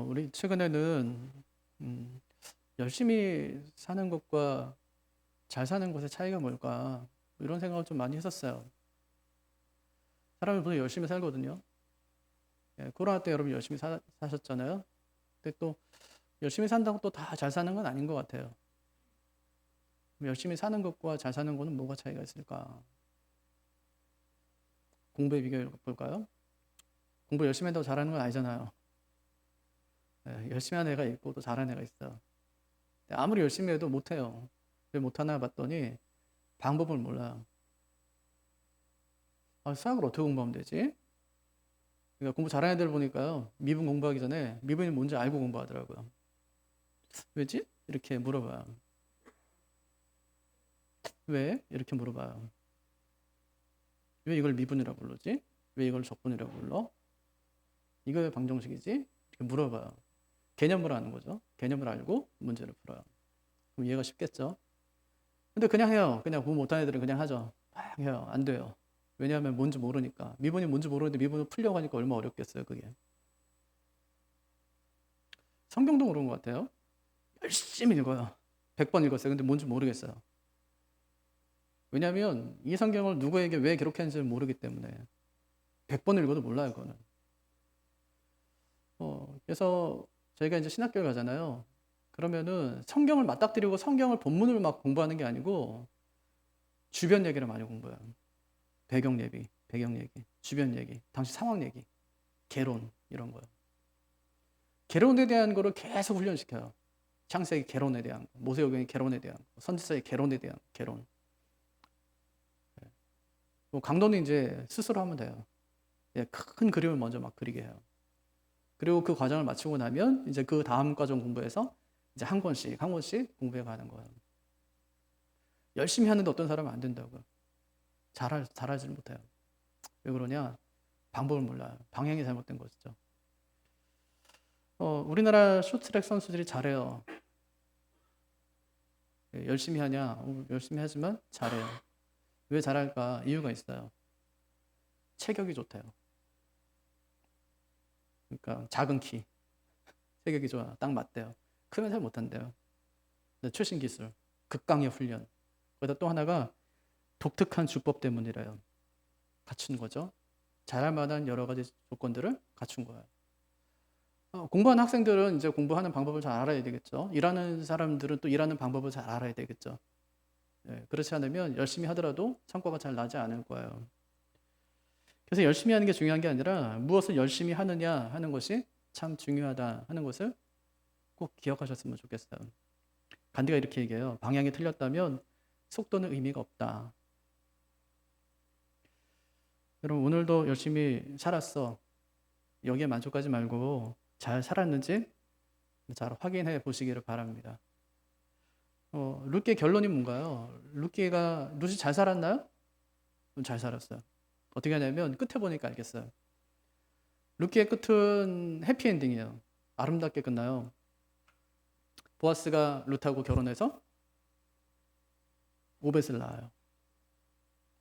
우리 최근에는 음, 열심히 사는 것과 잘 사는 것의 차이가 뭘까? 이런 생각을 좀 많이 했었어요. 사람이 보통 열심히 살거든요. 예, 코로나 때 여러분 열심히 사셨잖아요. 근데 또 열심히 산다고 또 다 잘 사는 건 아닌 것 같아요. 그럼 열심히 사는 것과 잘 사는 거는 뭐가 차이가 있을까? 공부에 비교해 볼까요? 공부 열심히 한다고 잘하는 건 아니잖아요. 예, 열심히 하는 애가 있고 또 잘하는 애가 있어요. 근데 아무리 열심히 해도 못해요. 왜 못하나 봤더니 방법을 몰라요. 수학을 어떻게 공부하면 되지? 그러니까 공부 잘하는 애들 보니까요. 미분 공부하기 전에 미분이 뭔지 알고 공부하더라고요. 왜지? 이렇게 물어봐요. 왜? 이렇게 물어봐요. 왜 이걸 미분이라고 부르지? 왜 이걸 적분이라고 불러? 이거 왜 방정식이지? 이렇게 물어봐요. 개념을 아는 거죠. 개념을 알고 문제를 풀어요. 그럼 이해가 쉽겠죠? 근데 그냥 해요. 그냥 공부 못하는 애들은 그냥 하죠. 막 해요. 안 돼요. 왜냐하면 뭔지 모르니까. 미분이 뭔지 모르는데 미분을 풀려고 하니까 얼마나 어렵겠어요, 그게. 성경도 그런 것 같아요. 열심히 읽어요. 100번 읽었어요. 근데 뭔지 모르겠어요. 왜냐하면 이 성경을 누구에게 왜 기록했는지 모르기 때문에 100번 읽어도 몰라요, 그거는. 그래서 저희가 이제 신학교를 가잖아요. 그러면은 성경을 맞닥뜨리고 성경을 본문을 막 공부하는 게 아니고 주변 얘기를 많이 공부해요. 배경 얘기, 주변 얘기, 당시 상황 얘기, 개론 이런 거요. 개론에 대한 거를 계속 훈련시켜요. 창세기 개론에 대한 거, 모세오경의 개론에 대한 거, 선지서의 개론에 대한 개론. 뭐 강도는 이제 스스로 하면 돼요. 예, 큰 그림을 먼저 막 그리게 해요. 그리고 그 과정을 마치고 나면 이제 그 다음 과정 공부해서 이제 한 권씩 공부해 가는 거예요. 열심히 하는데 어떤 사람은 안 된다고요. 잘하지 못해요. 왜 그러냐? 방법을 몰라요. 방향이 잘못된 것이죠. 우리나라 쇼트트랙 선수들이 잘해요. 예, 열심히 하냐? 열심히 하지만 잘해요. 왜 잘할까? 이유가 있어요. 체격이 좋대요. 그러니까 작은 키, 체격이 좋아. 딱 맞대요. 크면 잘 못한대요. 최신 기술, 극강의 훈련. 거기다 또 하나가 독특한 주법 때문이래요. 갖춘 거죠. 잘할 만한 여러 가지 조건들을 갖춘 거예요. 공부하는 학생들은 이제 공부하는 방법을 잘 알아야 되겠죠. 일하는 사람들은 또 일하는 방법을 잘 알아야 되겠죠. 네, 그렇지 않으면 열심히 하더라도 성과가 잘 나지 않을 거예요. 그래서 열심히 하는 게 중요한 게 아니라 무엇을 열심히 하느냐 하는 것이 참 중요하다 하는 것을 꼭 기억하셨으면 좋겠어요. 간디가 이렇게 얘기해요. 방향이 틀렸다면 속도는 의미가 없다. 여러분 오늘도 열심히 살았어. 여기에 만족하지 말고 잘 살았는지 잘 확인해 보시기를 바랍니다. 룻기의 결론이 뭔가요? 룻이 잘 살았나요? 잘 살았어요. 어떻게 하냐면 끝에 보니까 알겠어요. 룻기의 끝은 해피엔딩이에요. 아름답게 끝나요. 보아스가 룻하고 결혼해서 오벳을 낳아요.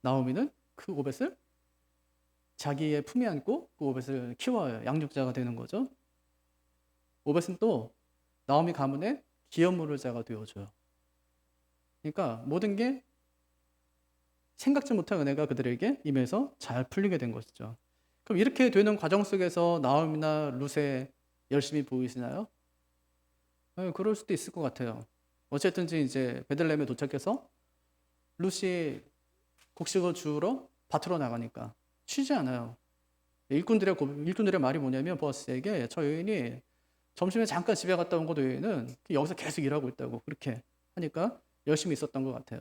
나오미는 그 오벳을 자기의 품에 안고 그 오벳을 키워요. 양육자가 되는 거죠. 오벳은 또 나오미 가문의 기업물을 자가 되어줘요. 그러니까 모든 게 생각지 못한 은혜가 그들에게 임해서 잘 풀리게 된 것이죠. 그럼 이렇게 되는 과정 속에서 나오미나 룻에 열심히 보이시나요? 네, 그럴 수도 있을 것 같아요. 어쨌든지 이제 베들레헴에 도착해서 룻이 곡식을 주우러 밭으로 나가니까 쉬지 않아요. 일꾼들의 말이 뭐냐면 보아스에게 저 여인이 점심에 잠깐 집에 갔다 온 것 외에는 여기서 계속 일하고 있다고 그렇게 하니까 열심히 있었던 것 같아요.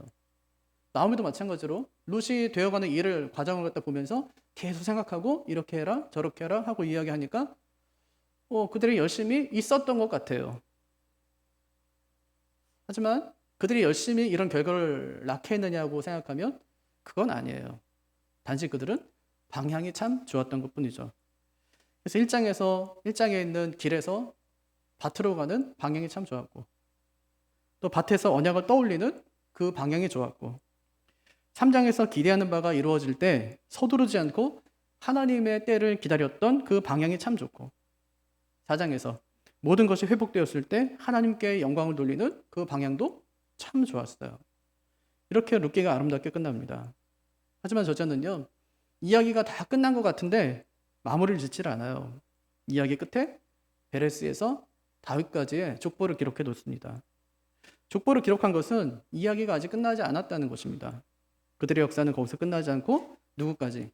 나오미도 마찬가지로 룻이 되어가는 일을 과정을 갖다 보면서 계속 생각하고 이렇게 해라 저렇게 해라 하고 이야기하니까 그들이 열심히 있었던 것 같아요. 하지만 그들이 열심히 이런 결과를 낳게 했느냐고 생각하면 그건 아니에요. 단지 그들은 방향이 참 좋았던 것 뿐이죠. 그래서 1장에 있는 길에서 밭으로 가는 방향이 참 좋았고 또 밭에서 언약을 떠올리는 그 방향이 좋았고 3장에서 기대하는 바가 이루어질 때 서두르지 않고 하나님의 때를 기다렸던 그 방향이 참 좋고 4장에서 모든 것이 회복되었을 때 하나님께 영광을 돌리는 그 방향도 참 좋았어요. 이렇게 룻기가 아름답게 끝납니다. 하지만 저자는요, 이야기가 다 끝난 것 같은데 마무리를 짓질 않아요. 이야기 끝에 베레스에서 다윗까지의 족보를 기록해 놓습니다. 족보를 기록한 것은 이야기가 아직 끝나지 않았다는 것입니다. 그들의 역사는 거기서 끝나지 않고 누구까지?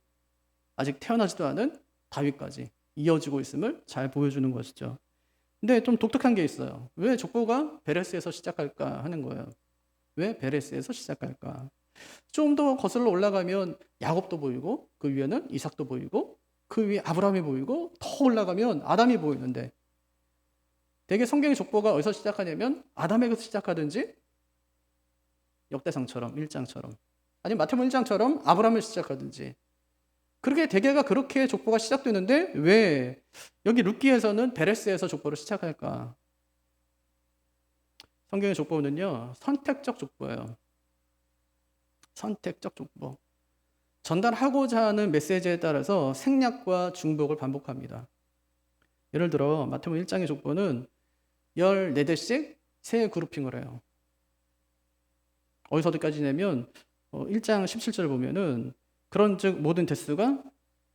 아직 태어나지도 않은 다윗까지 이어지고 있음을 잘 보여주는 것이죠. 근데 좀 독특한 게 있어요. 왜 족보가 베레스에서 시작할까 하는 거예요. 왜 베레스에서 시작할까? 좀 더 거슬러 올라가면 야곱도 보이고 그 위에는 이삭도 보이고 그 위에 아브라함이 보이고 더 올라가면 아담이 보이는데 대개 성경의 족보가 어디서 시작하냐면 아담에게서 시작하든지 역대상처럼 1장처럼 아니면 마태복음 1장처럼 아브라함을 시작하든지 그렇게 대개가 그렇게 족보가 시작되는데 왜 여기 룻기에서는 베레스에서 족보를 시작할까? 성경의 족보는요, 선택적 족보예요. 선택적 족보. 전달하고자 하는 메시지에 따라서 생략과 중복을 반복합니다. 예를 들어 마태복음 1장의 족보는 14대씩 세 그룹핑을 해요. 어디서 어디까지냐면 1장 17절 보면은 그런즉 모든 대수가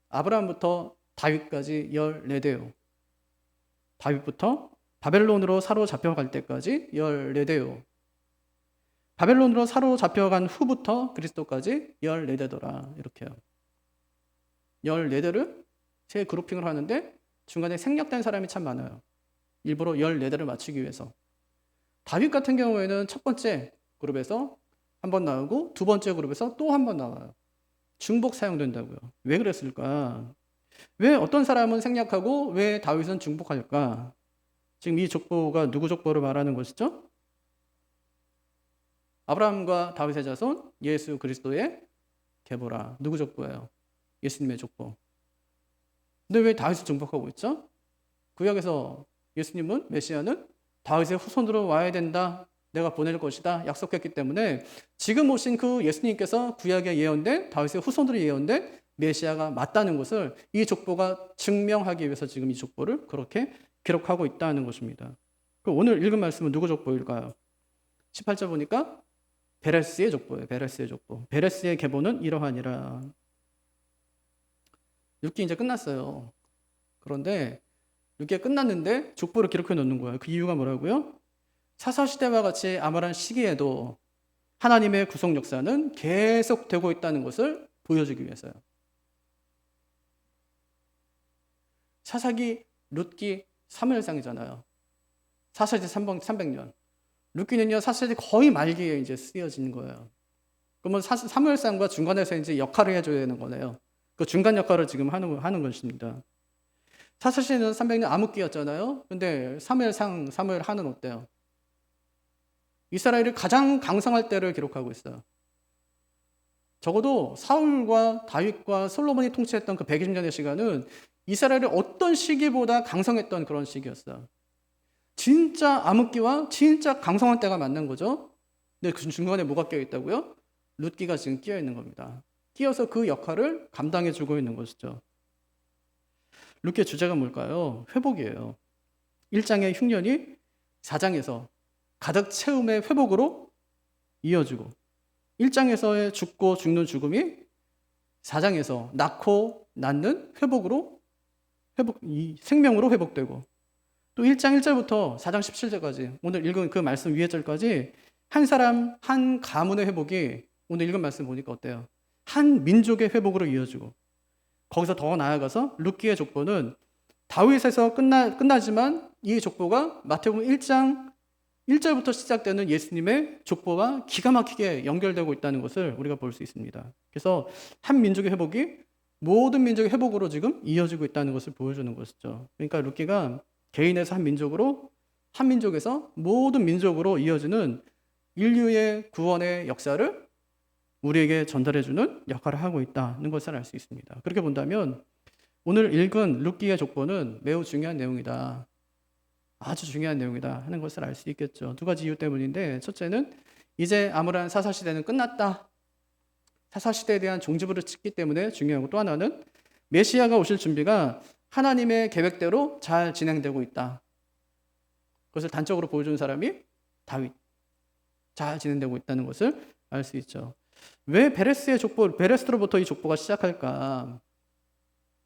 아브라함부터 다윗까지 14대요. 다윗부터 바벨론으로 사로잡혀갈 때까지 14대요. 바벨론으로 사로잡혀간 후부터 그리스도까지 14대더라. 이렇게요. 14대를 세 그룹핑을 하는데 중간에 생략된 사람이 참 많아요. 일부러 14대를 맞추기 위해서. 다윗 같은 경우에는 첫 번째 그룹에서 한 번 나오고 두 번째 그룹에서 또 한 번 나와요. 중복 사용된다고요. 왜 그랬을까? 왜 어떤 사람은 생략하고 왜 다윗은 중복할까? 지금 이 족보가 누구 족보를 말하는 것이죠? 아브라함과 다윗의 자손 예수 그리스도의 계보라. 누구 족보예요? 예수님의 족보. 근데 왜 다윗을 중복하고 있죠? 구약에서 예수님은 메시아는 다윗의 후손으로 와야 된다. 내가 보낼 것이다. 약속했기 때문에 지금 오신 그 예수님께서 구약에 예언된 다윗의 후손으로 예언된 메시아가 맞다는 것을 이 족보가 증명하기 위해서 지금 이 족보를 그렇게 기록하고 있다는 것입니다. 오늘 읽은 말씀은 누구 족보일까요? 18절 보니까 베레스의 족보예요. 베레스의 족보. 베레스의 계보는 이러하니라. 룻기 이제 끝났어요. 그런데 룻기가 끝났는데 족보를 기록해 놓는 거예요. 그 이유가 뭐라고요? 사사시대와 같이 암울한 시기에도 하나님의 구속 역사는 계속되고 있다는 것을 보여주기 위해서요. 사사기, 룻기, 사무엘상이잖아요. 사사시대 300년. 룻기는요, 사사시대 거의 말기에 이제 쓰여진 거예요. 그러면 사무엘상과 중간에서 이제 역할을 해줘야 되는 거네요. 그 중간 역할을 지금 하는 것입니다. 사사시대는 300년 암흑기였잖아요. 근데 사무엘상, 사무엘하는 어때요? 이스라엘이 가장 강성할 때를 기록하고 있어요. 적어도 사울과 다윗과 솔로몬이 통치했던 그 120년의 시간은 이스라엘이 어떤 시기보다 강성했던 그런 시기였어요. 진짜 암흑기와 진짜 강성한 때가 맞는 거죠. 근데 그 중간에 뭐가 끼어 있다고요? 룻기가 지금 끼어 있는 겁니다. 끼어서 그 역할을 감당해 주고 있는 것이죠. 룻기의 주제가 뭘까요? 회복이에요. 1장의 흉년이 4장에서 가득 채움의 회복으로 이어지고 1장에서의 죽고 죽는 죽음이 4장에서 낳고 낳는 생명으로 회복되고 또 1장 1절부터 4장 17절까지 오늘 읽은 그 말씀 위에 절까지 한 사람, 한 가문의 회복이 오늘 읽은 말씀 보니까 어때요? 한 민족의 회복으로 이어지고 거기서 더 나아가서 룻기의 족보는 다윗에서 끝나지만 이 족보가 마태복음 1장 1절부터 시작되는 예수님의 족보와 기가 막히게 연결되고 있다는 것을 우리가 볼 수 있습니다. 그래서 한 민족의 회복이 모든 민족의 회복으로 지금 이어지고 있다는 것을 보여주는 것이죠. 그러니까 룻기가 개인에서 한 민족에서 모든 민족으로 이어지는 인류의 구원의 역사를 우리에게 전달해주는 역할을 하고 있다는 것을 알 수 있습니다. 그렇게 본다면 오늘 읽은 룻기의 족보는 매우 중요한 내용이다. 아주 중요한 내용이다 하는 것을 알 수 있겠죠. 두 가지 이유 때문인데 첫째는 이제 암울한 사사시대는 끝났다. 사사시대에 대한 종지부를 찍기 때문에 중요하고 또 하나는 메시아가 오실 준비가 하나님의 계획대로 잘 진행되고 있다. 그것을 단적으로 보여주는 사람이 다윗. 잘 진행되고 있다는 것을 알 수 있죠. 왜 베레스로부터 이 족보가 시작할까?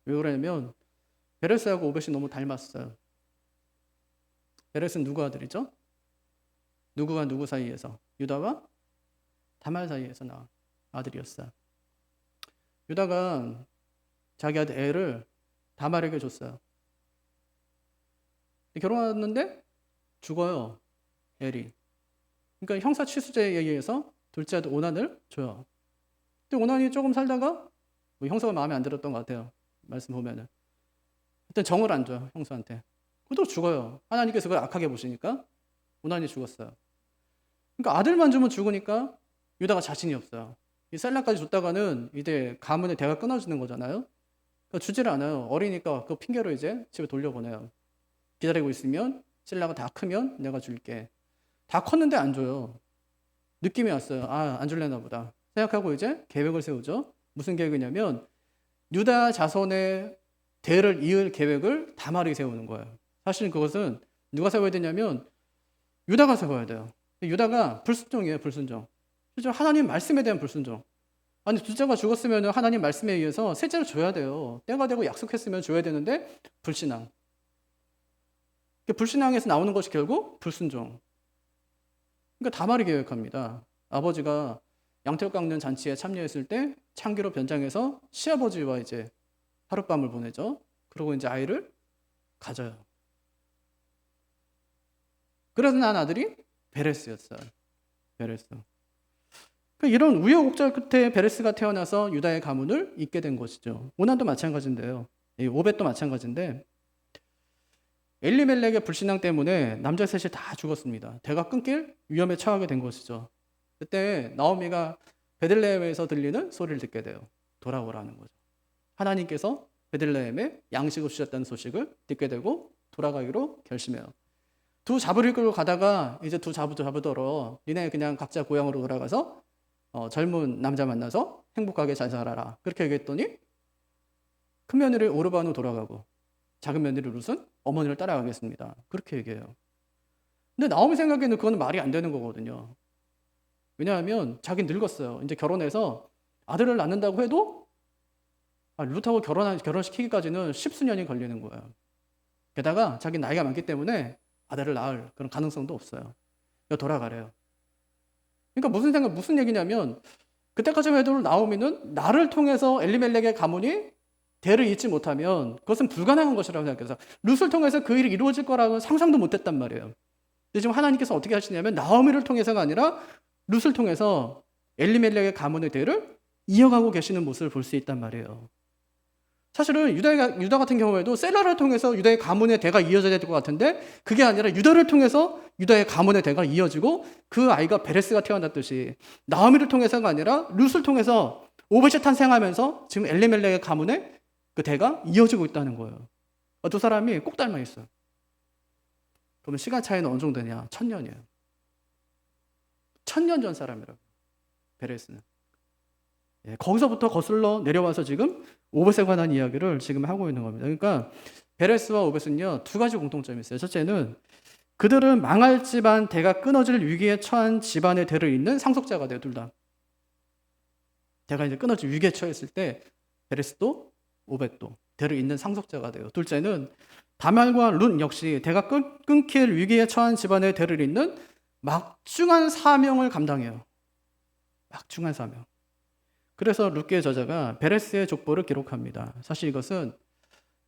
왜 그러냐면 베레스하고 오벳이 너무 닮았어요. 베레스는 누구 아들이죠? 누구와 누구 사이에서? 유다와 다말 사이에서 낳은 아들이었어요. 유다가 자기 아들 애를 다말에게 줬어요. 결혼했는데 죽어요. 엘이. 그러니까 형사 취수제에 의해서 둘째 아들 오난을 줘요. 근데 오난이 조금 살다가 뭐 형사가 마음에 안 들었던 것 같아요. 말씀 보면은. 일단 정을 안 줘요. 형사한테. 그것도 죽어요. 하나님께서 그걸 악하게 보시니까 오난이 죽었어요. 그러니까 아들만 주면 죽으니까 유다가 자신이 없어요. 이 셀라까지 줬다가는 이제 가문의 대가 끊어지는 거잖아요. 그러니까 주지를 않아요. 어리니까 그 핑계로 이제 집에 돌려보내요. 기다리고 있으면 셀라가 다 크면 내가 줄게. 다 컸는데 안 줘요. 느낌이 왔어요. 아, 안 줄래나 보다. 생각하고 이제 계획을 세우죠. 무슨 계획이냐면 유다 자손의 대를 이을 계획을 다말이 세우는 거예요. 사실 그것은 누가 세워야 되냐면 유다가 세워야 돼요. 유다가 불순종이에요. 불순종. 실제로 하나님 말씀에 대한 불순종. 아니 둘째가 죽었으면 하나님 말씀에 의해서 셋째를 줘야 돼요. 때가 되고 약속했으면 줘야 되는데 불신앙. 불신앙에서 나오는 것이 결국 불순종. 그러니까 다말이 계획합니다. 아버지가 양털 깎는 잔치에 참여했을 때 창기로 변장해서 시아버지와 이제 하룻밤을 보내죠. 그리고 이제 아이를 가져요. 그래서 난 아들이 베레스였어요. 베레스. 이런 우여곡절 끝에 베레스가 태어나서 유다의 가문을 잇게 된 것이죠. 오난도 마찬가지인데요. 오벳도 마찬가지인데 엘리멜렉의 불신앙 때문에 남자 셋이 다 죽었습니다. 대가 끊길 위험에 처하게 된 것이죠. 그때 나오미가 베들레헴에서 들리는 소리를 듣게 돼요. 돌아오라는 거죠. 하나님께서 베들레헴에 양식을 주셨다는 소식을 듣게 되고 돌아가기로 결심해요. 두 잡을 끌고 가다가 이제 두 잡으더러 니네 그냥 각자 고향으로 돌아가서 젊은 남자 만나서 행복하게 잘 살아라. 그렇게 얘기했더니 큰 며느리 오르반으로 돌아가고 작은 며느리 룻은 어머니를 따라가겠습니다. 그렇게 얘기해요. 근데 나오미 생각에는 그건 말이 안 되는 거거든요. 왜냐하면 자기는 늙었어요. 이제 결혼해서 아들을 낳는다고 해도 룻하고 결혼시키기까지는 십수년이 걸리는 거예요. 게다가 자기 나이가 많기 때문에 아들을 낳을 그런 가능성도 없어요. 돌아가래요. 그러니까 무슨 얘기냐면 그때까지만 해도 나오미는 나를 통해서 엘리멜렉의 가문이 대를 잇지 못하면 그것은 불가능한 것이라고 생각해서 룻을 통해서 그 일이 이루어질 거라고 상상도 못했단 말이에요. 근데 지금 하나님께서 어떻게 하시냐면 나오미를 통해서가 아니라 룻을 통해서 엘리멜렉의 가문의 대를 이어가고 계시는 모습을 볼 수 있단 말이에요. 사실은 유다 같은 경우에도 셀라를 통해서 유다의 가문의 대가 이어져야 될 것 같은데 그게 아니라 유다를 통해서 유다의 가문의 대가 이어지고 그 아이가 베레스가 태어났듯이 나오미를 통해서가 아니라 룻을 통해서 오벳이 탄생하면서 지금 엘리멜렉의 가문의 그 대가 이어지고 있다는 거예요. 두 사람이 꼭 닮아 있어요. 그러면 시간 차이는 어느 정도 되냐? 1000년이에요. 1000년 전 사람이라고. 베레스는. 거기서부터 거슬러 내려와서 지금 오벳에 관한 이야기를 지금 하고 있는 겁니다. 그러니까 베레스와 오벳은요 두 가지 공통점이 있어요. 첫째는 그들은 망할 집안, 대가 끊어질 위기에 처한 집안의 대를 잇는 상속자가 돼요. 둘 다. 대가 이제 끊어질 위기에 처했을 때 베레스도 오벳도 대를 잇는 상속자가 돼요. 둘째는 다말과 룻 역시 대가 끊길 위기에 처한 집안의 대를 잇는 막중한 사명을 감당해요. 막중한 사명. 그래서 룻기의 저자가 베레스의 족보를 기록합니다. 사실 이것은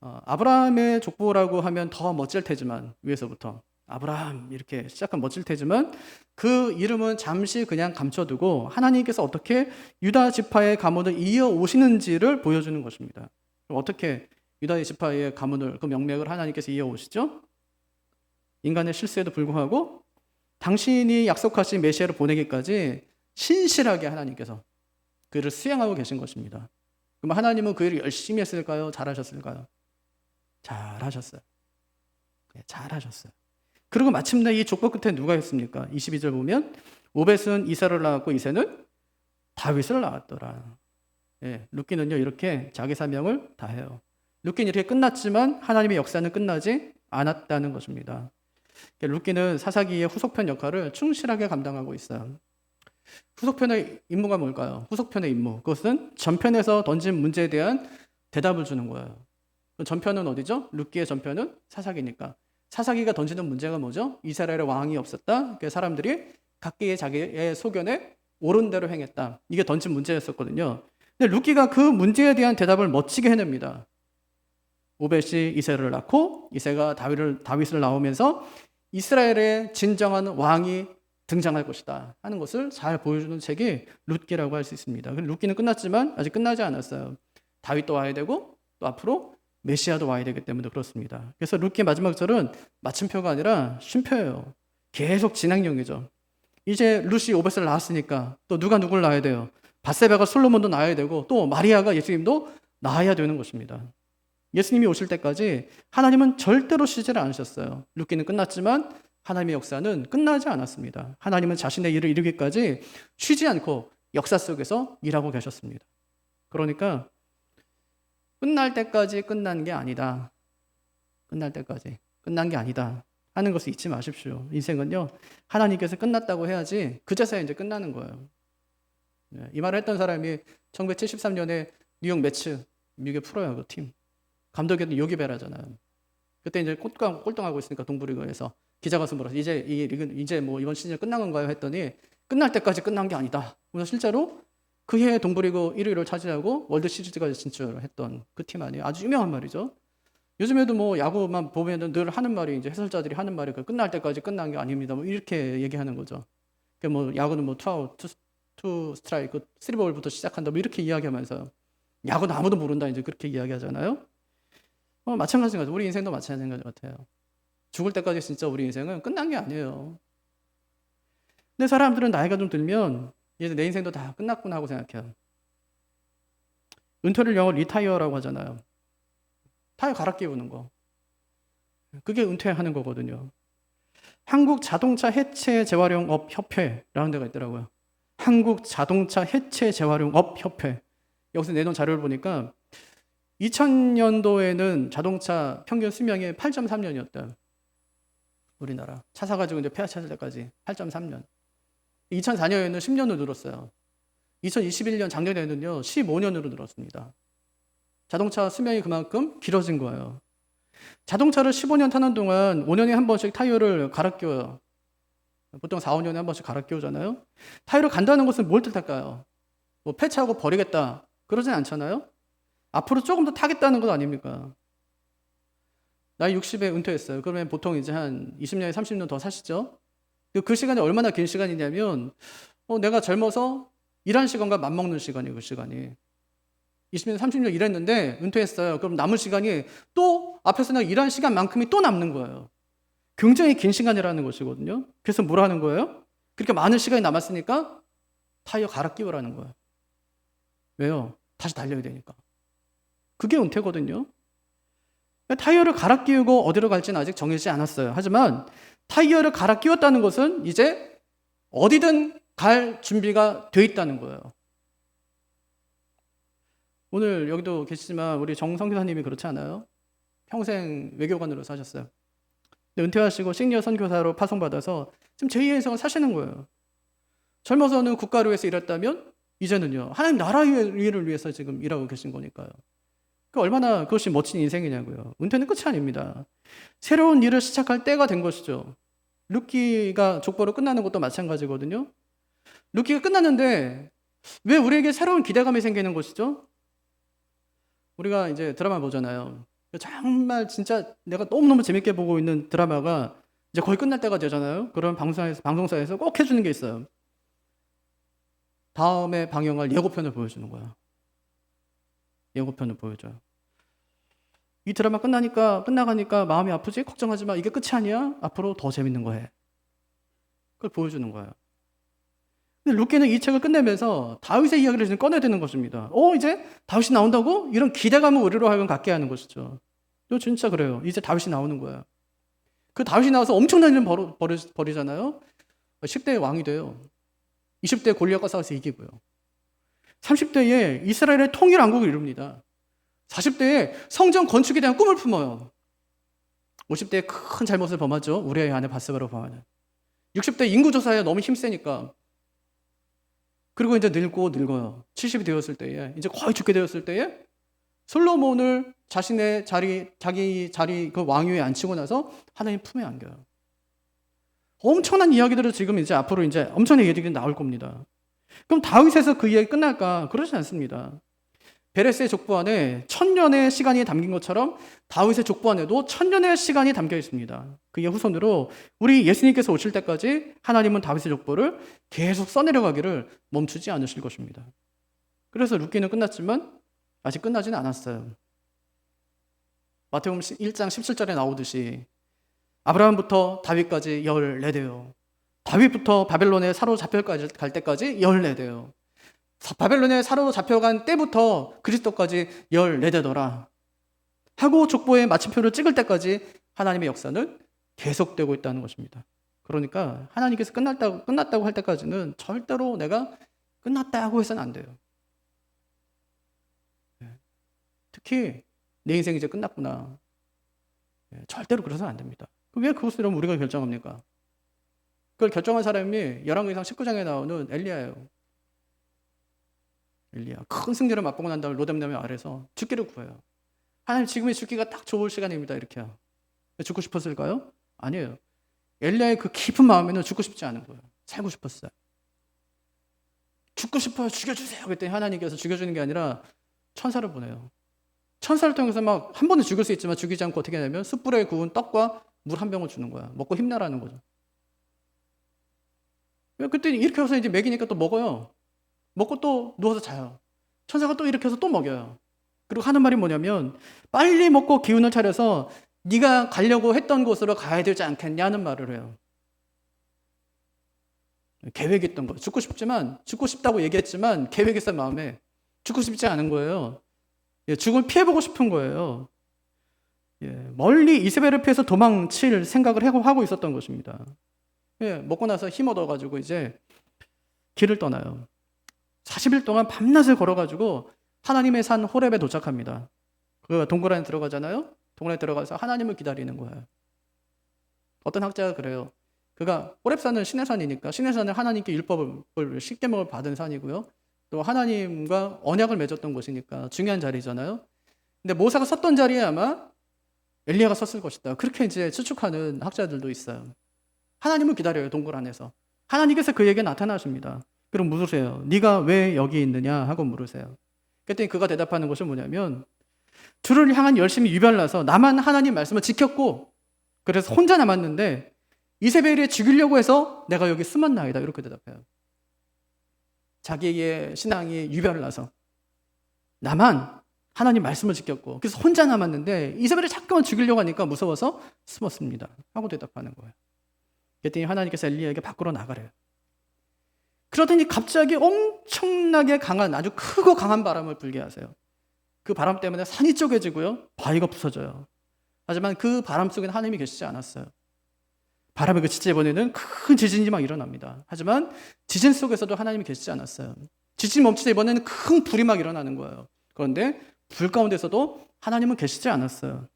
아브라함의 족보라고 하면 더 멋질 테지만 위에서부터 아브라함 이렇게 시작한 멋질 테지만 그 이름은 잠시 그냥 감춰두고 하나님께서 어떻게 유다 지파의 가문을 이어 오시는지를 보여주는 것입니다. 그럼 어떻게 유다의 지파의 가문을 그 명맥을 하나님께서 이어 오시죠? 인간의 실수에도 불구하고 당신이 약속하신 메시아를 보내기까지 신실하게 하나님께서 그를 수행하고 계신 것입니다. 그럼 하나님은 그 일을 열심히 했을까요? 잘하셨을까요? 잘하셨어요. 잘하셨어요. 그리고 마침내 이 족보 끝에 누가 있습니까? 22절 보면 오벳은 이사를 낳았고 이새는 다윗을 낳았더라. 룻기는요 이렇게 자기 사명을 다해요. 룻기는 이렇게 끝났지만 하나님의 역사는 끝나지 않았다는 것입니다. 룻기는 사사기의 후속편 역할을 충실하게 감당하고 있어요. 후속편의 임무가 뭘까요? 후속편의 임무. 그것은 전편에서 던진 문제에 대한 대답을 주는 거예요. 전편은 어디죠? 룻기의 전편은 사사기니까. 사사기가 던지는 문제가 뭐죠? 이스라엘의 왕이 없었다. 사람들이 각기 자기의 소견에 옳은 대로 행했다. 이게 던진 문제였었거든요. 근데 룻기가 그 문제에 대한 대답을 멋지게 해냅니다. 오벳이 이새를 낳고 이새가 다윗을 낳으면서 이스라엘의 진정한 왕이 등장할 것이다 하는 것을 잘 보여주는 책이 룻기라고 할 수 있습니다. 룻기는 끝났지만 아직 끝나지 않았어요. 다윗도 와야 되고 또 앞으로 메시아도 와야 되기 때문에 그렇습니다. 그래서 룻기의 마지막 절은 마침표가 아니라 쉼표예요. 계속 진행형이죠. 이제 룻이 오벳을 낳았으니까 또 누가 누굴 낳아야 돼요? 밧세바가 솔로몬도 낳아야 되고 또 마리아가 예수님도 낳아야 되는 것입니다. 예수님이 오실 때까지 하나님은 절대로 쉬지를 않으셨어요. 룻기는 끝났지만 하나님의 역사는 끝나지 않았습니다. 하나님은 자신의 일을 이루기까지 쉬지 않고 역사 속에서 일하고 계셨습니다. 그러니까 끝날 때까지 끝난 게 아니다. 끝날 때까지 끝난 게 아니다 하는 것을 잊지 마십시오. 인생은요, 하나님께서 끝났다고 해야지 그제서야 이제 끝나는 거예요. 이 말을 했던 사람이 1973년에 뉴욕 매츠, 미국의 프로야구 팀 감독이었던 요기 베라잖아요. 그때 이제 꼴등하고 있으니까 동부리그에서 기자가 가서 물어서 이제 이 리그는 이제 뭐 이번 시즌 끝난 건가요? 했더니 끝날 때까지 끝난 게 아니다. 그래서 실제로 그 해에 동부리그 1위를 차지하고 월드 시리즈까지 진출했던 그 팀 아니에요. 아주 유명한 말이죠. 요즘에도 뭐 야구만 보면은 늘 하는 말이 이제 해설자들이 하는 말이 끝날 때까지 끝난 게 아닙니다. 뭐 이렇게 얘기하는 거죠. 그러니까 뭐 야구는 뭐 투 스트라이크, 3볼부터 시작한다. 뭐 이렇게 이야기하면서 야구는 아무도 모른다. 이제 그렇게 이야기하잖아요. 마찬가지인 거죠. 우리 인생도 마찬가지인 것 같아요. 죽을 때까지 진짜 우리 인생은 끝난 게 아니에요. 근데 사람들은 나이가 좀 들면 이제 내 인생도 다 끝났구나 하고 생각해요. 은퇴를 영어로 리타이어라고 하잖아요. 타이어 갈아 끼우는 거. 그게 은퇴하는 거거든요. 한국 자동차 해체 재활용업 협회라는 데가 있더라고요. 한국 자동차 해체 재활용업 협회. 여기서 내놓은 자료를 보니까 2000년도에는 자동차 평균 수명이 8.3년이었다. 우리나라. 차 사가지고 이제 폐하 찾을 때까지 8.3년. 2004년에는 10년으로 늘었어요. 2021년 작년에는요 15년으로 늘었습니다. 자동차 수명이 그만큼 길어진 거예요. 자동차를 15년 타는 동안 5년에 한 번씩 타이어를 갈아 끼워요. 보통 4, 5년에 한 번씩 갈아 끼우잖아요. 타이어를 간다는 것은 뭘 뜻할까요? 뭐 폐차하고 버리겠다 그러진 않잖아요. 앞으로 조금 더 타겠다는 것 아닙니까? 나이 60에 은퇴했어요. 그러면 보통 이제 한 20년에 30년 더 사시죠? 그 시간이 얼마나 긴 시간이냐면 내가 젊어서 일한 시간과 맞먹는 시간이에요. 그 시간이 20년, 30년 일했는데 은퇴했어요. 그럼 남은 시간이 또 앞에서 내가 일한 시간만큼이 또 남는 거예요. 굉장히 긴 시간이라는 것이거든요. 그래서 뭐라 하는 거예요? 그렇게 많은 시간이 남았으니까 타이어 갈아 끼우라는 거예요. 왜요? 다시 달려야 되니까. 그게 은퇴거든요. 타이어를 갈아 끼우고 어디로 갈지는 아직 정해지지 않았어요. 하지만 타이어를 갈아 끼웠다는 것은 이제 어디든 갈 준비가 돼 있다는 거예요. 오늘 여기도 계시지만 우리 정 선교사님이 그렇지 않아요? 평생 외교관으로 사셨어요. 근데 은퇴하시고 시니어 선교사로 파송받아서 지금 제2의 인생을 사시는 거예요. 젊어서는 국가를 위해서 일했다면 이제는요 하나님 나라의 일을 위해서 지금 일하고 계신 거니까요. 얼마나 그것이 멋진 인생이냐고요. 은퇴는 끝이 아닙니다. 새로운 일을 시작할 때가 된 것이죠. 룻기가 족보로 끝나는 것도 마찬가지거든요. 룻기가 끝났는데 왜 우리에게 새로운 기대감이 생기는 것이죠? 우리가 이제 드라마 보잖아요. 정말 진짜 내가 너무너무 재밌게 보고 있는 드라마가 이제 거의 끝날 때가 되잖아요. 그런 방송사에서 꼭 해주는 게 있어요. 다음에 방영할 예고편을 보여주는 거야. 예고편을 보여줘요. 이 드라마 끝나가니까 마음이 아프지? 걱정하지 마. 이게 끝이 아니야. 앞으로 더 재밌는 거 해. 그걸 보여주는 거예요. 근데 룻기는 이 책을 끝내면서 다윗의 이야기를 지금 꺼내야 되는 것입니다. 이제 다윗이 나온다고? 이런 기대감을 우리로 하여금 갖게 하는 것이죠. 이거 진짜 그래요. 이제 다윗이 나오는 거예요. 그 다윗이 나와서 엄청난 일을 벌이잖아요. 10대의 왕이 돼요. 20대에 골리앗과 싸워서 이기고요. 30대에 이스라엘의 통일 왕국을 이룹니다. 40대에 성전 건축에 대한 꿈을 품어요. 50대에 큰 잘못을 범하죠. 우리아의 아내 바세바로 범하는. 60대 인구조사에 너무 힘세니까. 그리고 이제 늙어요. 70이 되었을 때에, 이제 거의 죽게 되었을 때에 솔로몬을 자신의 자기 자리 그 왕위에 앉히고 나서 하나님 품에 안겨요. 엄청난 이야기들을 지금 이제 앞으로 이제 엄청난 얘기들이 나올 겁니다. 그럼 다윗에서 그 이야기 끝날까? 그렇지 않습니다. 베레스의 족보 안에 1000년의 시간이 담긴 것처럼 다윗의 족보 안에도 1000년의 시간이 담겨 있습니다. 그의 후손으로 우리 예수님께서 오실 때까지 하나님은 다윗의 족보를 계속 써내려가기를 멈추지 않으실 것입니다. 그래서 룻기는 끝났지만 아직 끝나지는 않았어요. 마태복음 1장 17절에 나오듯이 아브라함부터 다윗까지 14대요. 다윗부터 바벨론에 사로잡혀 갈 때까지 14대요. 바벨론에 사로잡혀간 때부터 그리스도까지 14대더라 하고 족보의 마침표를 찍을 때까지 하나님의 역사는 계속되고 있다는 것입니다. 그러니까 하나님께서 끝났다고 할 때까지는 절대로 내가 끝났다고 해서는 안 돼요. 특히 내 인생이 이제 끝났구나. 절대로 그래서는 안 됩니다. 왜 그것을 우리가 결정합니까? 그걸 결정한 사람이 열왕기상 19장에 나오는 엘리야예요. 엘리야 큰 승리를 맛보고 난 다음에 로뎀나무 아래서 죽기를 구해요. 하나님 지금이 죽기가 딱 좋을 시간입니다. 이렇게요. 죽고 싶었을까요? 아니에요. 엘리야의 그 깊은 마음에는 죽고 싶지 않은 거예요. 살고 싶었어요. 죽고 싶어요. 죽여주세요. 그랬더니 하나님께서 죽여주는 게 아니라 천사를 보내요. 천사를 통해서 막 한 번은 죽일 수 있지만 죽이지 않고 어떻게 하냐면 숯불에 구운 떡과 물 한 병을 주는 거야. 먹고 힘내라는 거죠. 그때 이렇게 해서 이제 먹이니까 또 먹어요. 먹고 또 누워서 자요. 천사가 또 이렇게 해서 또 먹여요. 그리고 하는 말이 뭐냐면 빨리 먹고 기운을 차려서 네가 가려고 했던 곳으로 가야 되지 않겠냐는 말을 해요. 계획했던 거. 죽고 싶다고 얘기했지만 계획했어요. 마음에. 죽고 싶지 않은 거예요. 죽음을 피해보고 싶은 거예요. 멀리 이세벨을 피해서 도망칠 생각을 하고 있었던 것입니다. 먹고 나서 힘 얻어가지고 이제 길을 떠나요. 40일 동안 밤낮을 걸어가지고 하나님의 산 호렙에 도착합니다. 그 동굴 안에 들어가잖아요. 동굴 안에 들어가서 하나님을 기다리는 거예요. 어떤 학자가 그래요. 그가 호렙산은 신의 산이니까 신의 산은 하나님께 율법을 십계명을 받은 산이고요. 또 하나님과 언약을 맺었던 곳이니까 중요한 자리잖아요. 근데 모세가 섰던 자리에 아마 엘리야가 섰을 것이다. 그렇게 이제 추측하는 학자들도 있어요. 하나님을 기다려요. 동굴 안에서. 하나님께서 그에게 나타나십니다. 그럼 물으세요. 네가 왜 여기 있느냐 하고 물으세요. 그랬더니 그가 대답하는 것이 뭐냐면 주를 향한 열심히 유별나서 나만 하나님 말씀을 지켰고 그래서 혼자 남았는데 이세벨이 죽이려고 해서 내가 여기 숨었나이다. 이렇게 대답해요. 자기의 신앙이 유별을 나서 나만 하나님 말씀을 지켰고 그래서 혼자 남았는데 이세벨이 자꾸만 죽이려고 하니까 무서워서 숨었습니다 하고 대답하는 거예요. 그랬더니 하나님께서 엘리야에게 밖으로 나가래요. 그러더니 갑자기 엄청나게 강한 아주 크고 강한 바람을 불게 하세요. 그 바람 때문에 산이 쪼개지고요. 바위가 부서져요. 하지만 그 바람 속에는 하나님이 계시지 않았어요. 바람이 그치자 이번에는 큰 지진이 막 일어납니다. 하지만 지진 속에서도 하나님이 계시지 않았어요. 지진이 멈추자 이번에는 큰 불이 막 일어나는 거예요. 그런데 불 가운데서도 하나님은 계시지 않았어요.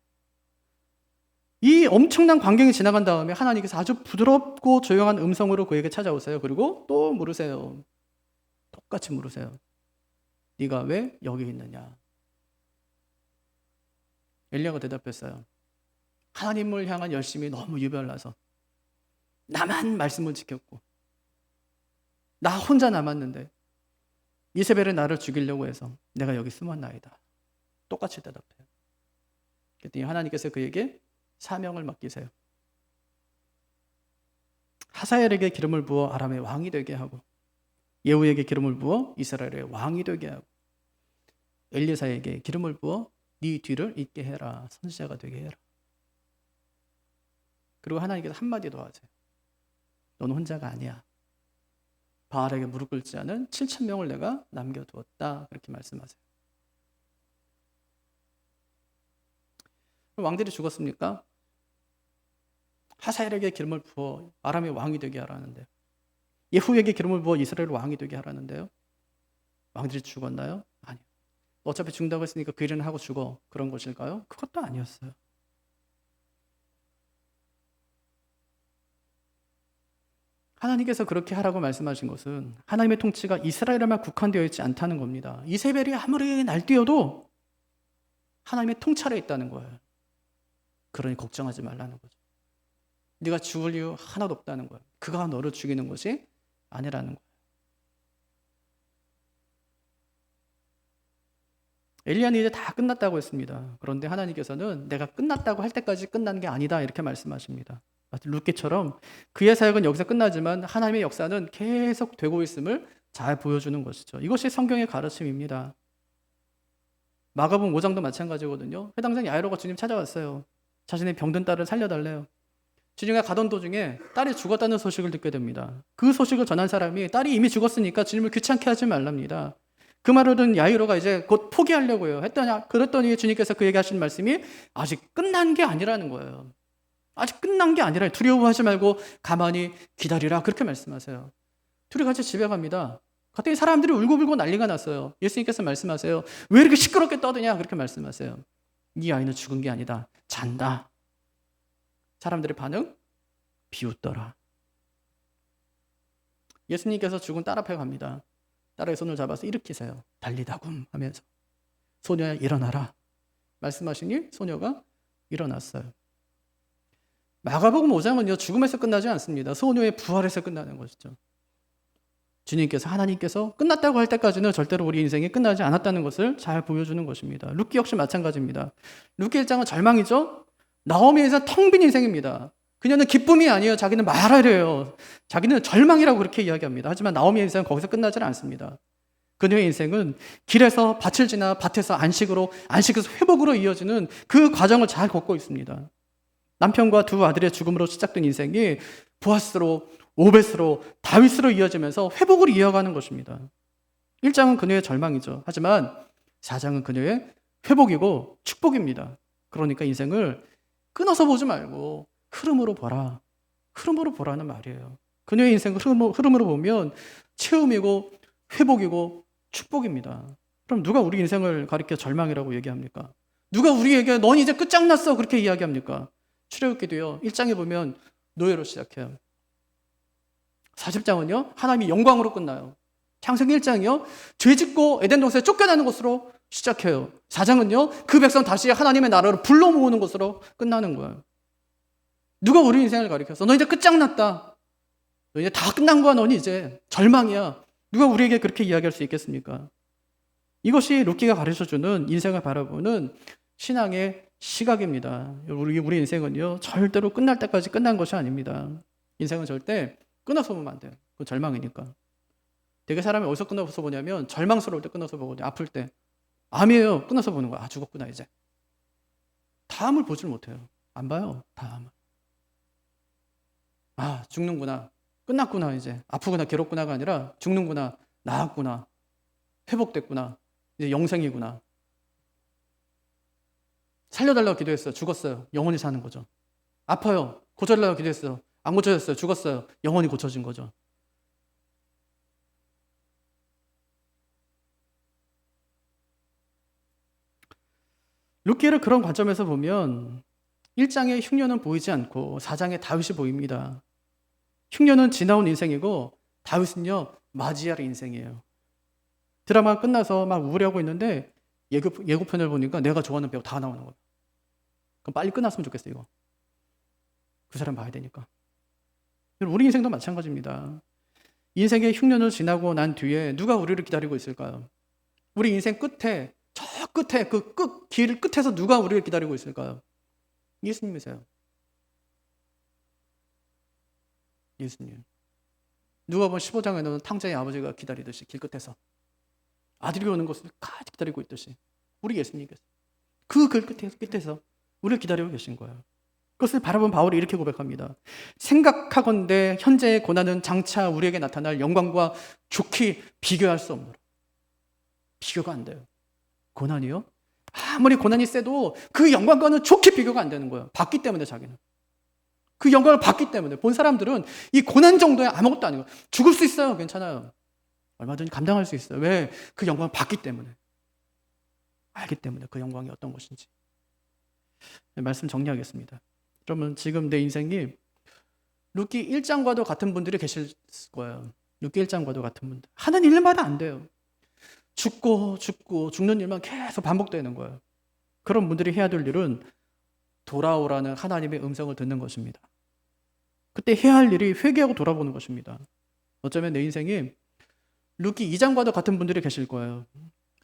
이 엄청난 광경이 지나간 다음에 하나님께서 아주 부드럽고 조용한 음성으로 그에게 찾아오세요. 그리고 또 물으세요. 똑같이 물으세요. 네가 왜 여기 있느냐? 엘리야가 대답했어요. 하나님을 향한 열심이 너무 유별나서 나만 말씀을 지켰고 나 혼자 남았는데 이세벨은 나를 죽이려고 해서 내가 여기 숨었나이다. 똑같이 대답해요. 그랬더니 하나님께서 그에게 사명을 맡기세요. 하사엘에게 기름을 부어 아람의 왕이 되게 하고 예후에게 기름을 부어 이스라엘의 왕이 되게 하고 엘리사에게 기름을 부어 네 뒤를 잇게 해라. 선지자가 되게 해라. 그리고 하나님께서 한마디 더 하세요. 너는 혼자가 아니야. 바알에게 무릎 꿇지 않은 7,000명을 내가 남겨두었다. 그렇게 말씀하세요. 왕들이 죽었습니까? 하사엘에게 기름을 부어 아람의 왕이 되게 하라는데요. 예후에게 기름을 부어 이스라엘 왕이 되게 하라는데요. 왕들이 죽었나요? 아니요. 어차피 죽는다고 했으니까 그 일은 하고 죽어. 그런 것일까요? 그것도 아니었어요. 하나님께서 그렇게 하라고 말씀하신 것은 하나님의 통치가 이스라엘에만 국한되어 있지 않다는 겁니다. 이세벨이 아무리 날뛰어도 하나님의 통찰에 있다는 거예요. 그러니 걱정하지 말라는 거죠. 네가 죽을 이유 하나도 없다는 거예요. 그가 너를 죽이는 것이 아니라는 거예요. 엘리야는 이제 다 끝났다고 했습니다. 그런데 하나님께서는 내가 끝났다고 할 때까지 끝난 게 아니다 이렇게 말씀하십니다. 룻기처럼 그의 사역은 여기서 끝나지만 하나님의 역사는 계속 되고 있음을 잘 보여주는 것이죠. 이것이 성경의 가르침입니다. 마가복음 5장도 마찬가지거든요. 회당장 야이로가 주님 찾아왔어요. 자신의 병든 딸을 살려달래요. 주님과 가던 도중에 딸이 죽었다는 소식을 듣게 됩니다. 그 소식을 전한 사람이 딸이 이미 죽었으니까 주님을 귀찮게 하지 말랍니다. 그 말을 듣는 야이로가 이제 곧 포기하려고 해요. 그랬더니 주님께서 그에게 하신 말씀이 아직 끝난 게 아니라는 거예요. 아직 끝난 게 아니라 두려워하지 말고 가만히 기다리라 그렇게 말씀하세요. 둘이 같이 집에 갑니다. 갑자기 사람들이 울고불고 난리가 났어요. 예수님께서 말씀하세요. 왜 이렇게 시끄럽게 떠드냐 그렇게 말씀하세요. 이 아이는 죽은 게 아니다. 잔다. 사람들의 반응? 비웃더라. 예수님께서 죽은 딸 앞에 갑니다. 딸의 손을 잡아서 일으키세요. 달리다굼 하면서 소녀야 일어나라 말씀하시니 소녀가 일어났어요. 마가복음 5장은요 죽음에서 끝나지 않습니다. 소녀의 부활에서 끝나는 것이죠. 주님께서 하나님께서 끝났다고 할 때까지는 절대로 우리 인생이 끝나지 않았다는 것을 잘 보여주는 것입니다. 룻기 역시 마찬가지입니다. 룻기 1장은 절망이죠. 나오미에서 텅 빈 인생입니다. 그녀는 기쁨이 아니에요. 자기는 말하래요. 자기는 절망이라고 그렇게 이야기합니다. 하지만 나오미의 인생은 거기서 끝나지 않습니다. 그녀의 인생은 길에서 밭을 지나 밭에서 안식에서 회복으로 이어지는 그 과정을 잘 걷고 있습니다. 남편과 두 아들의 죽음으로 시작된 인생이 보아스로, 오벳으로, 다윗으로 이어지면서 회복을 이어가는 것입니다. 1장은 그녀의 절망이죠. 하지만 4장은 그녀의 회복이고 축복입니다. 그러니까 인생을 끊어서 보지 말고 흐름으로 보라. 흐름으로 보라는 말이에요. 그녀의 인생을 흐름으로 보면 체험이고 회복이고 축복입니다. 그럼 누가 우리 인생을 가리켜 절망이라고 얘기합니까? 누가 우리에게 넌 이제 끝장났어 그렇게 이야기합니까? 출애굽기도요 1장에 보면 노예로 시작해요. 40장은요 하나님이 영광으로 끝나요. 창세기 1장이요 죄짓고 에덴 동산에 쫓겨나는 것으로 시작해요. 4장은요 그 백성 다시 하나님의 나라로 불러 모으는 것으로 끝나는 거예요. 누가 우리 인생을 가리켜서 너 이제 끝장났다. 너 이제 다 끝난 거야. 넌 이제 절망이야. 누가 우리에게 그렇게 이야기할 수 있겠습니까? 이것이 룻기가 가르쳐주는 인생을 바라보는 신앙의 시각입니다. 우리 인생은요 절대로 끝날 때까지 끝난 것이 아닙니다. 인생은 절대 끊어서 보면 안 돼요. 그건 절망이니까. 되게 사람이 어디서 끊어서 보냐면 절망스러울 때 끊어서 보거든요. 아플 때. 암이에요. 끊어서 보는 거야. 아 죽었구나 이제. 다음을 보질 못해요. 안 봐요. 다음을. 아 죽는구나. 끝났구나 이제. 아프구나 괴롭구나가 아니라 죽는구나. 나았구나. 회복됐구나. 이제 영생이구나. 살려달라고 기도했어요. 죽었어요. 영원히 사는 거죠. 아파요. 고쳐달라고 기도했어요. 안 고쳐졌어요. 죽었어요. 영원히 고쳐진 거죠. 룻기를 그런 관점에서 보면 1장의 흉년은 보이지 않고 4장의 다윗이 보입니다. 흉년은 지나온 인생이고 다윗은요 맞이할 인생이에요. 드라마가 끝나서 막 우울해하고 있는데 예고편을 보니까 내가 좋아하는 배우 다 나오는 거예요. 그럼 빨리 끝났으면 좋겠어요. 이거. 그 사람 봐야 되니까. 우리 인생도 마찬가지입니다. 인생의 흉년을 지나고 난 뒤에 누가 우리를 기다리고 있을까요? 우리 인생 끝에 저 끝에 길 끝에서 누가 우리를 기다리고 있을까요? 예수님이세요. 예수님. 누가복음 15장에는 탕자의 아버지가 기다리듯이 길 끝에서 아들이 오는 것을 같이 기다리고 있듯이 우리 예수님께서 그 길 끝에서 우리를 기다리고 계신 거예요. 그것을 바라본 바울이 이렇게 고백합니다. 생각하건대 현재의 고난은 장차 우리에게 나타날 영광과 좋게 비교할 수 없노라. 비교가 안 돼요. 고난이요? 아무리 고난이 세도 그 영광과는 좋게 비교가 안 되는 거예요. 받기 때문에 자기는. 그 영광을 받기 때문에 본 사람들은 이 고난 정도에 아무것도 아니고 죽을 수 있어요. 괜찮아요. 얼마든지 감당할 수 있어요. 왜? 그 영광을 받기 때문에. 알기 때문에 그 영광이 어떤 것인지. 말씀 정리하겠습니다. 그러면 지금 내 인생이 룻기 1장과도 같은 분들이 계실 거예요. 룻기 1장과도 같은 분들. 하는 일마다 안 돼요. 죽고 죽는 일만 계속 반복되는 거예요. 그런 분들이 해야 될 일은 돌아오라는 하나님의 음성을 듣는 것입니다. 그때 해야 할 일이 회개하고 돌아보는 것입니다. 어쩌면 내 인생이 룻기 2장과도 같은 분들이 계실 거예요.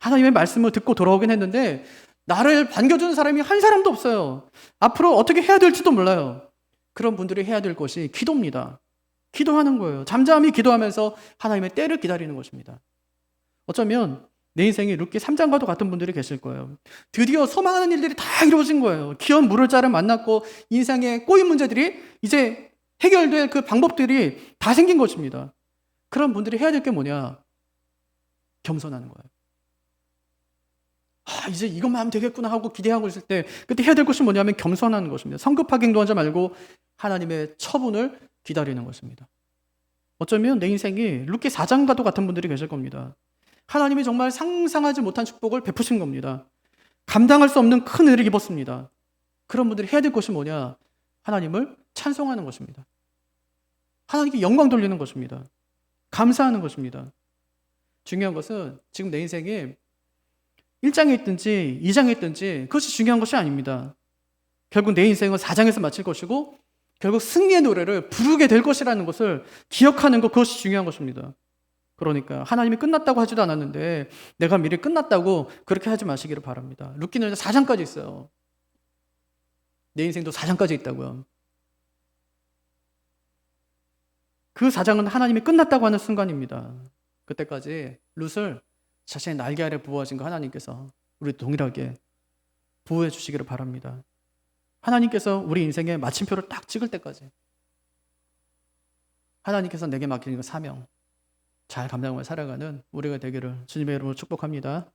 하나님의 말씀을 듣고 돌아오긴 했는데 나를 반겨주는 사람이 한 사람도 없어요. 앞으로 어떻게 해야 될지도 몰라요. 그런 분들이 해야 될 것이 기도입니다. 기도하는 거예요. 잠잠히 기도하면서 하나님의 때를 기다리는 것입니다. 어쩌면 내 인생이 룻기 3장과도 같은 분들이 계실 거예요. 드디어 소망하는 일들이 다 이루어진 거예요. 기업 물을 자를 만났고 인생의 꼬인 문제들이 이제 해결될 그 방법들이 다 생긴 것입니다. 그런 분들이 해야 될 게 뭐냐? 겸손하는 거예요. 이제 이것만 하면 되겠구나 하고 기대하고 있을 때 그때 해야 될 것이 뭐냐면 겸손하는 것입니다. 성급하게 행동하지 말고 하나님의 처분을 기다리는 것입니다. 어쩌면 내 인생이 룻기 4장과도 같은 분들이 계실 겁니다. 하나님이 정말 상상하지 못한 축복을 베푸신 겁니다. 감당할 수 없는 큰 은혜를 입었습니다. 그런 분들이 해야 될 것이 뭐냐? 하나님을 찬송하는 것입니다. 하나님께 영광 돌리는 것입니다. 감사하는 것입니다. 중요한 것은 지금 내 인생에 1장에 있든지 2장에 있든지 그것이 중요한 것이 아닙니다. 결국 내 인생은 4장에서 마칠 것이고 결국 승리의 노래를 부르게 될 것이라는 것을 기억하는 것, 그것이 중요한 것입니다. 그러니까 하나님이 끝났다고 하지도 않았는데 내가 미리 끝났다고 그렇게 하지 마시기를 바랍니다. 룻기는 4장까지 있어요. 내 인생도 4장까지 있다고요. 그 4장은 하나님이 끝났다고 하는 순간입니다. 그때까지 룻을 자신의 날개 아래 부어진 거 하나님께서 우리 동일하게 보호해 주시기를 바랍니다. 하나님께서 우리 인생의 마침표를 딱 찍을 때까지 하나님께서 내게 맡기는 그 사명 잘 감당하며 살아가는 우리가 되기를 주님의 이름으로 축복합니다.